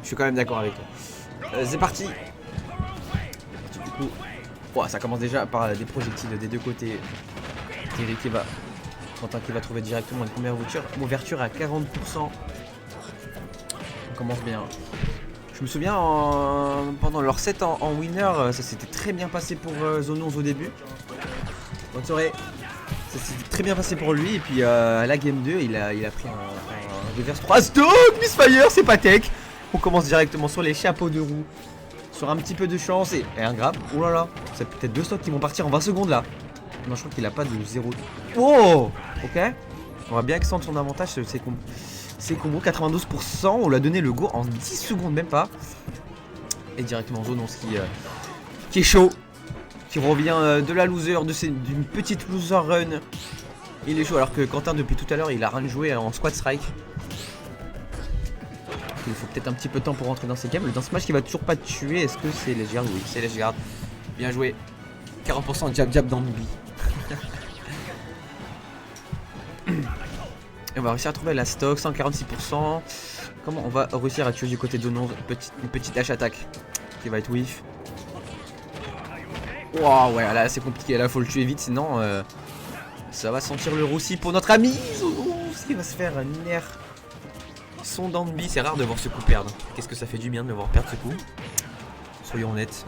Je suis quand même d'accord avec toi. C'est parti. Du coup, oh, ça commence déjà par des projectiles des deux côtés. Thierry qui va... Quentin qui va trouver directement une première ouverture à 40%. On commence bien. Je me souviens pendant leur set en winner, ça s'était très bien passé pour Zone 11 au début. Bonne soirée. Ça s'était très bien passé pour lui et puis à la game 2 il a pris un reverse 3 stock, Misfire, c'est pas tech. On commence directement sur les chapeaux de roue. Sur un petit peu de chance et un grab. Oh là là, c'est peut-être 2 stocks qui vont partir en 20 secondes là. Non, je crois qu'il a pas de 0. Oh, ok. On va bien extendre son avantage, c'est combo 92%. On lui a donné le go en 10 secondes, même pas. Et directement en zone 11 qui est chaud. Qui revient de la loser, d'une petite loser run. Il est chaud alors que Quentin depuis tout à l'heure il a rien joué en squad strike. Il faut peut-être un petit peu de temps pour rentrer dans ces games. Le dance match qui va toujours pas te tuer. Est-ce que c'est Legard? Oui, c'est Legard. Bien joué. 40% jab dans le bi. Et on va réussir à trouver la stock, 146%. Comment on va réussir à tuer du côté de Zone 11? Une petite dash attaque qui va être whiff. Wow, ouais, là c'est compliqué, là faut le tuer vite, sinon ça va sentir le roussi pour notre ami. Ce qui va se faire un air. Son down B, c'est rare de voir ce coup perdre. Qu'est-ce que ça fait du bien de le voir perdre ce coup? Soyons honnêtes.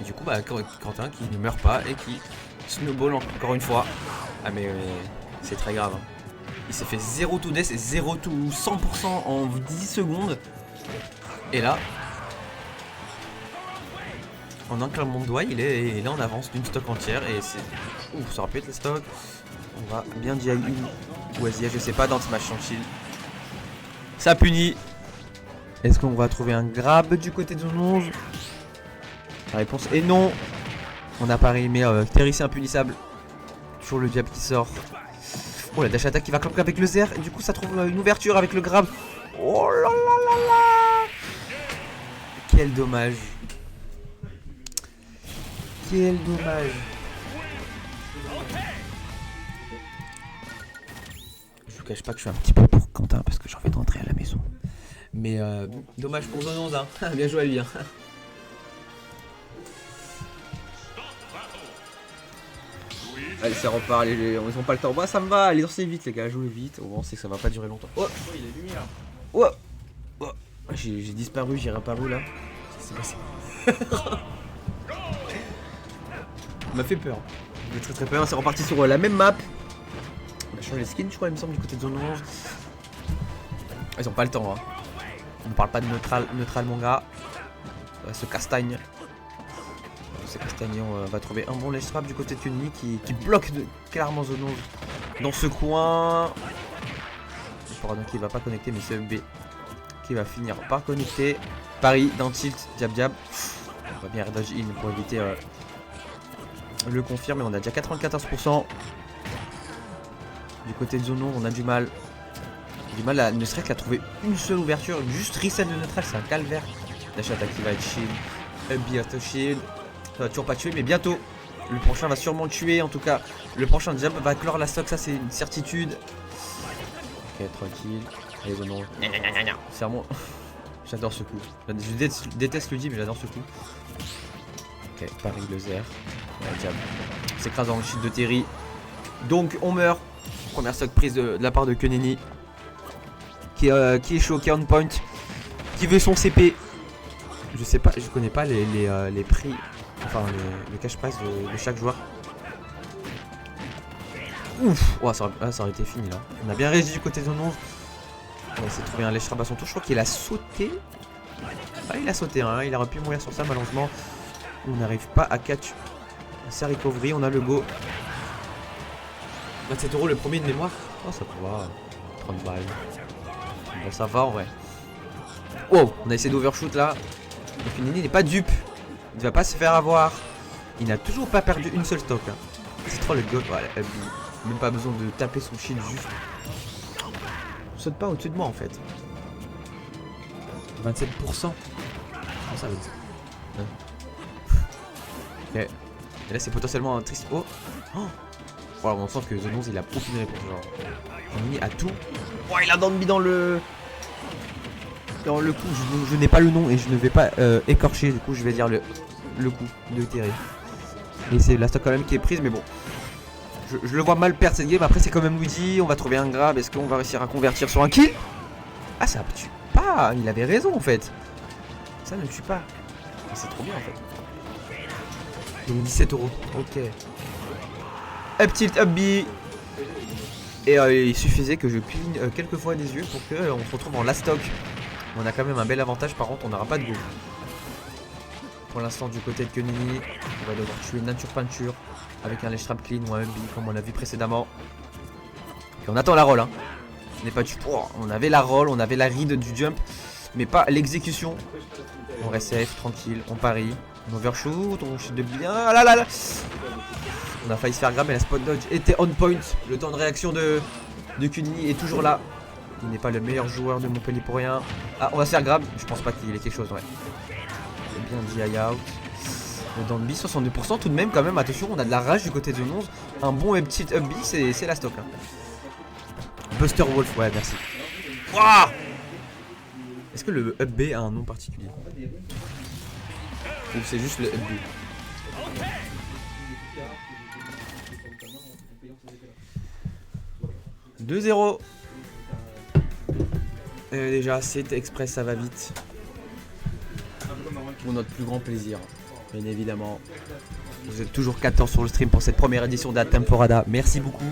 Et du coup, bah, Quentin qui ne meurt pas et qui snowball encore une fois. Ah, mais c'est très grave. Hein. Il s'est fait 0 to death et 0 to 100% en 10 secondes. Et là, en un claquement de doigts, il est en avance d'une stock entière. Et c'est. Ouf, ça aurait pu être le stock. On va bien dire une ou Asia, je sais pas, dans le smash sans shield. Ça punit. Est-ce qu'on va trouver un grab du côté de Zone 11? La réponse est non. On a pari, mais Terry c'est impunissable. Toujours le diable qui sort. Oh, la dash attack qui va clanquer avec le zer. Et du coup, ça trouve une ouverture avec le grab. Oh là là là là. Quel dommage. Quel dommage. Je vous cache pas que je suis un petit peu pour Quentin parce que j'ai envie de rentrer à la maison. Mais dommage pour Zone 11 hein. Bien joué à lui hein. Allez ça repart, ils ont pas le temps. Bah ça me va, allez dansez vite les gars, jouez vite. Au moins on sait que ça va pas durer longtemps. Oh, il est lumière. Oh, oh. J'ai disparu, j'ai réapparu là. Qu'est-ce qui s'est passé? Il m'a fait peur. J'ai très très peur, c'est reparti sur la même map. On a changé les skins je crois il me semble du côté de Zone 11. Ils ont pas le temps hein. On ne parle pas de neutral manga. Ce castagne. Ce castagne on va trouver un bon ledge trap du côté de Kunmi qui bloque clairement Zone 11 dans ce coin. Pardon qui va pas connecter mais c'est B qui va finir par connecter. Paris dans tilt, diab. On va bien dodge in pour éviter le confirme et on a déjà 94%. Du côté de Zone 11 on a du mal. Du mal à ne serait-ce qu'à trouver une seule ouverture. Juste reset de neutral, c'est un calvaire. Dash attack qui va être shield. Up auto shield. Ça va toujours pas tuer, mais bientôt. Le prochain va sûrement le tuer. En tout cas, le prochain jump va clore la stock. Ça, c'est une certitude. Ok, tranquille. Allez, Zone 11. C'est vraiment. J'adore ce coup. Je déteste le dit, mais j'adore ce coup. Ok, Paris le zer. Ouais, diable. S'écrase dans le shield de Terry. Donc, on meurt. Première stock prise de la part de Keneni. Qui est chaud, qui est on point, qui veut son CP. Je sais pas, je connais pas les prix, enfin le cash price de chaque joueur. Ouf, oh, ça aurait été fini là. On a bien réagi du côté de Zone 11. On va essayer de trouver un lèche à son tour. Je crois qu'il a sauté. Ah, il a sauté, hein. Il aurait pu mourir sur ça, malheureusement. On n'arrive pas à catch sa recovery. On a le go. 27 € le premier de mémoire. Oh, ça va. 30 balles. Bon, ça va en vrai. Oh, on a essayé d'overshoot là. Le Kuneni n'est pas dupe. Il ne va pas se faire avoir. Il n'a toujours pas perdu une seule stock. Hein. C'est trop le god. Voilà, même pas besoin de taper son shield juste. Saute pas au-dessus de moi en fait. 27%. Comment ça veut dire hein. Ok. Et là c'est potentiellement un triste. Oh, oh. Voilà, on sent que Zone 11 il a aucune réponse. Genre, Kuneni a tout. Oh, il a downbeat dans le. dans le coup, je n'ai pas le nom et je ne vais pas écorcher. Du coup, je vais dire le coup de Terry. Et c'est la stock quand même qui est prise, mais bon. Je le vois mal perdre cette game. Après, c'est quand même Woody. On va trouver un grab. Est-ce qu'on va réussir à convertir sur un kill? Ah, ça ne tue pas. Il avait raison en fait. Ça ne tue pas. C'est trop bien en fait. Donc 17 €. Ok. Up tilt, up B. Et il suffisait que je cligne quelques fois les yeux pour qu'on se retrouve en last stock. On a quand même un bel avantage. Par contre, on n'aura pas de go. Pour l'instant, du côté de Kenini, on va devoir tuer Nature Peinture avec un ledge trap clean ou un up B comme on l'a vu précédemment. Et on attend la roll. Hein. Ce n'est pas du tout. On avait la roll, on avait la read du jump, mais pas l'exécution. On reste safe, tranquille, on parie. On overshoot, on shoot de bien. Ah là là là. On a failli se faire grab, mais la spot dodge était on point. Le temps de réaction de Kunini est toujours là. Il n'est pas le meilleur joueur de Montpellier pour rien. Ah, on va se faire grab. Je pense pas qu'il ait quelque chose, ouais. Bien dit, out. Dans le B, 62% tout de même, quand même. Attention, on a de la rage du côté de zone 11. Un bon petit up B, c'est la stock. Hein. Buster Wolf, ouais, merci. Wow. Est-ce que le up B a un nom particulier? Ou c'est juste le up B? « 2-0 » déjà, c'est express, ça va vite. Pour notre plus grand plaisir, bien évidemment. Vous êtes toujours 14 sur le stream pour cette première édition de la Temporada. Merci beaucoup.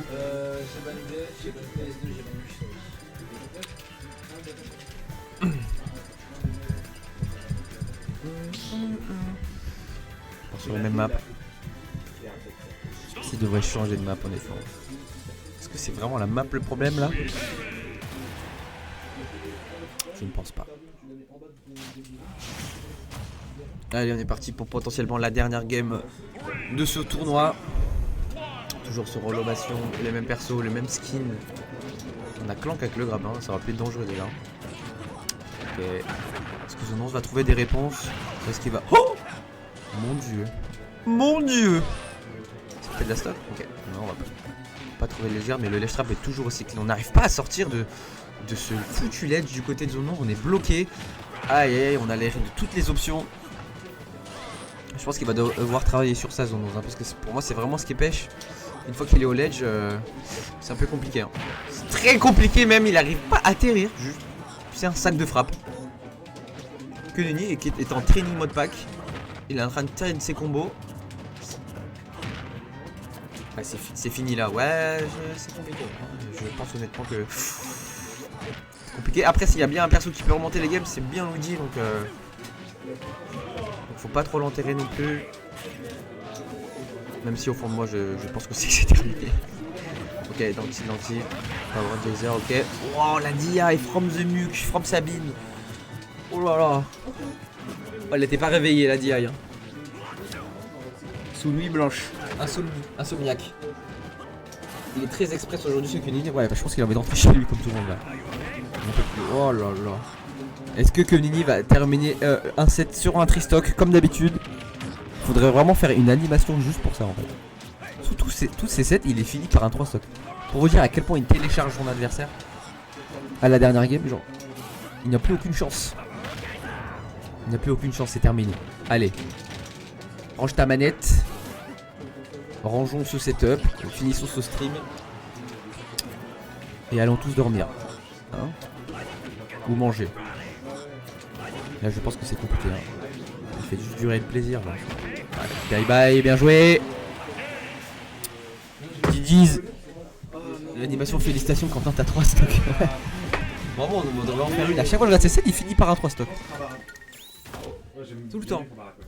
Sur la même map. S'il devrait changer de map honnêtement. Est-ce que c'est vraiment la map le problème là? Je ne pense pas. Allez, on est parti pour potentiellement la dernière game de ce tournoi. Toujours sur relobation, les mêmes persos, le même skin. On a Clank avec le grappin, ça va plus être dangereux déjà. Ok. Est-ce que Zonance va trouver des réponses? Est-ce qu'il va... Oh! Mon dieu. Mon dieu! C'est peut-être de la stock? Ok. Non, on va pas trouver légère, mais le ledge trap est toujours aussi clean. On n'arrive pas à sortir de ce foutu ledge du côté de Zonance. On est bloqué. Aïe aïe, on a l'air de toutes les options. Je pense qu'il va devoir travailler sur sa zone, hein, parce que pour moi c'est vraiment ce qui pêche. Une fois qu'il est au ledge, c'est un peu compliqué. Hein. C'est très compliqué même, il n'arrive pas à atterrir. Juste, c'est un sac de frappe. Kunini est en training mode pack. Il est en train de tirer ses combos. Ouais, c'est fini là, ouais, c'est compliqué. Je pense honnêtement que c'est compliqué. Après, s'il y a bien un perso qui peut remonter les games, c'est bien Luigi, donc faut pas trop l'enterrer non plus. Même si au fond de moi je pense que c'est terminé. Ok, Danti, Power Geyser, ok. Wow, la DI from the nuke, from Sabine. Oh là là. Oh, elle était pas réveillée la DI. Hein. Sous nuit blanche. Insomniaque. Il est très express aujourd'hui ce Kunini. Ouais, bah, je pense qu'il a envie d'entrer chez lui comme tout le monde là. Oh là là. Est-ce que Kunini va terminer un set sur un tristock comme d'habitude? Faudrait vraiment faire une animation juste pour ça en fait. Tous ces sets, il est fini par un 3 stock. Pour vous dire à quel point il télécharge son adversaire. À la dernière game, genre, il n'y a plus aucune chance. Il n'y a plus aucune chance, c'est terminé. Allez, range ta manette. Rangeons ce setup, finissons ce stream. Et allons tous dormir. Hein? Ou manger. Là je pense que c'est compliqué. Hein. Il fait juste durer le plaisir. Là. Bye bye, bien joué. GG's. L'animation, félicitations Quentin, t'as 3 stocks. Vraiment, on devrait en faire une. À chaque fois que je regarde ces scènes, il finit par un 3 stocks. Tout le temps.